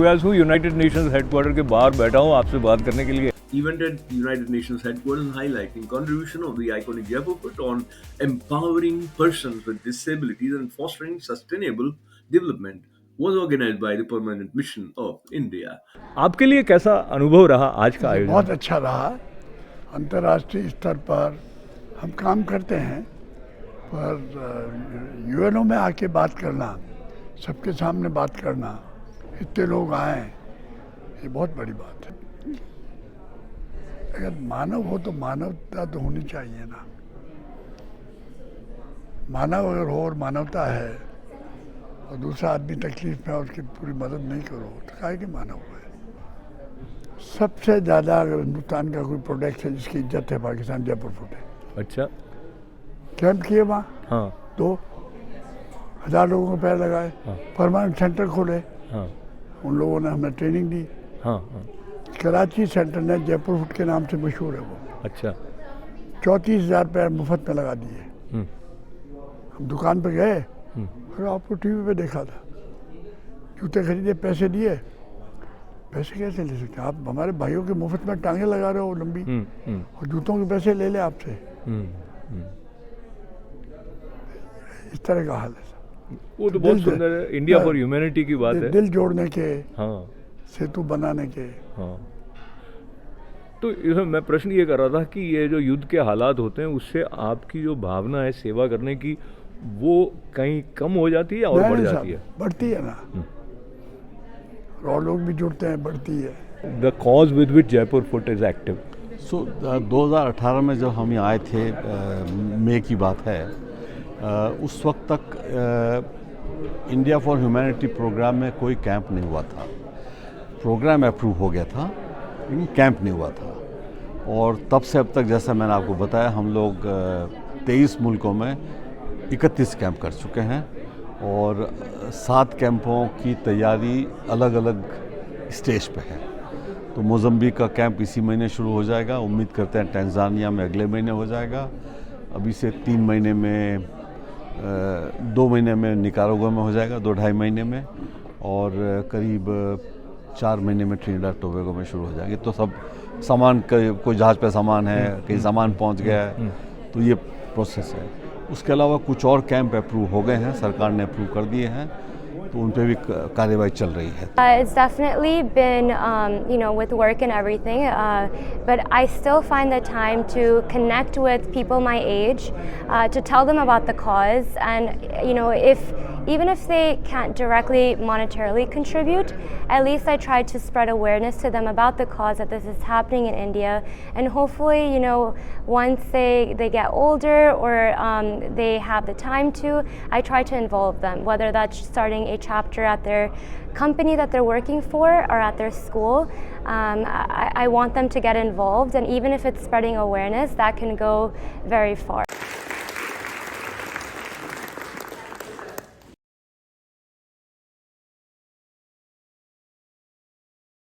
व्यास हूँ, United Nations headquarter के बाहर बैठा हूँ आपसे बात करने के लिए। Event at United Nations headquarters highlighting contribution of the iconic Jaipur Fort on empowering persons with disabilities and fostering sustainable development was organized by the Permanent Mission of India. आपके लिए कैसा अनुभव रहा आज का ये आयोजन? बहुत अच्छा रहा। अंतर्राष्ट्रीय स्तर पर हम काम करते हैं, पर यूएनओ में आके बात करना, सबके सामने बात करना, इतने लोग आए, ये बहुत बड़ी बात है। अगर मानव हो तो मानवता तो होनी चाहिए ना। मानव अगर हो और मानवता है और दूसरा आदमी तकलीफ में और उसकी पूरी मदद नहीं करो तो काहे के मानव है। सबसे ज़्यादा अगर हिंदुस्तान का कोई प्रोडक्ट है जिसकी इज्जत है, पाकिस्तान जयपुर फूट है। अच्छा। कैंप किए वहाँ, हाँ 2000 लोगों को पैर लगाए, हाँ। परमानेंट सेंटर खोले, हाँ उन लोगों ने हमें ट्रेनिंग दी। हाँ हाँ। कराची सेंटर ने जयपुर फूट के नाम से मशहूर है वो। अच्छा। 34,000 पैर मुफ्त में लगा दिए। हम दुकान पे गए, फिर आपको टीवी पे देखा था, जूते खरीदे, पैसे दिए। पैसे कैसे ले सकते हैं आप? हमारे भाइयों के मुफ्त में टांगे लगा रहे हो लंबी, और जूतों के पैसे ले ले आपसे। इस तरह का हाल है। वो तो बहुत सुंदर है, इंडिया फॉर ह्यूमैनिटी की बात है। दिल जोड़ने के, हाँ सेतु बनाने के। हाँ। तो इसमें मैं प्रश्न ये कर रहा था कि ये जो युद्ध के हालात होते हैं उससे आपकी जो भावना है सेवा करने की, वो कहीं कम हो जाती है और बढ़ जाती है? बढ़ती है ना, और लोग भी जुड़ते हैं, बढ़ती है। The cause with which Jaipur foot is active. 2018 में जब हम यहाँ आए थे, मई की बात है, उस वक्त तक इंडिया फॉर ह्यूमैनिटी प्रोग्राम में कोई कैंप नहीं हुआ था। प्रोग्राम अप्रूव हो गया था लेकिन कैंप नहीं हुआ था। और तब से अब तक, जैसा मैंने आपको बताया, हम लोग 23 मुल्कों में 31 कैंप कर चुके हैं और 7 कैंपों की तैयारी अलग अलग स्टेज पे है। तो मोज़म्बिक का कैंप इसी महीने शुरू हो जाएगा, उम्मीद करते हैं टैंजानिया में अगले महीने हो जाएगा। अभी से 3 महीने में 2 महीने में निकारागुआ में हो जाएगा, 2-2.5 महीने में, और करीब 4 महीने में ट्रिनिडाद टोबैगो में शुरू हो जाएंगे। तो सब सामान, कोई जहाज़ पे सामान है, कहीं सामान पहुंच गया है, तो ये प्रोसेस है। उसके अलावा कुछ और कैंप अप्रूव हो गए हैं, सरकार ने अप्रूव कर दिए हैं, तो उन पे भी कार्यवाही चल रही है। It's definitely been, with work and everything, but I still find the time to connect with people my age, to tell them about the cause, and even if they can't directly monetarily contribute, at least I try to spread awareness to them about the cause, that this is happening in India, and hopefully, once they get older or they have the time to, I try to involve them, whether that's starting a chapter at their company that they're working for or at their school. I want them to get involved, and even if it's spreading awareness, that can go very far.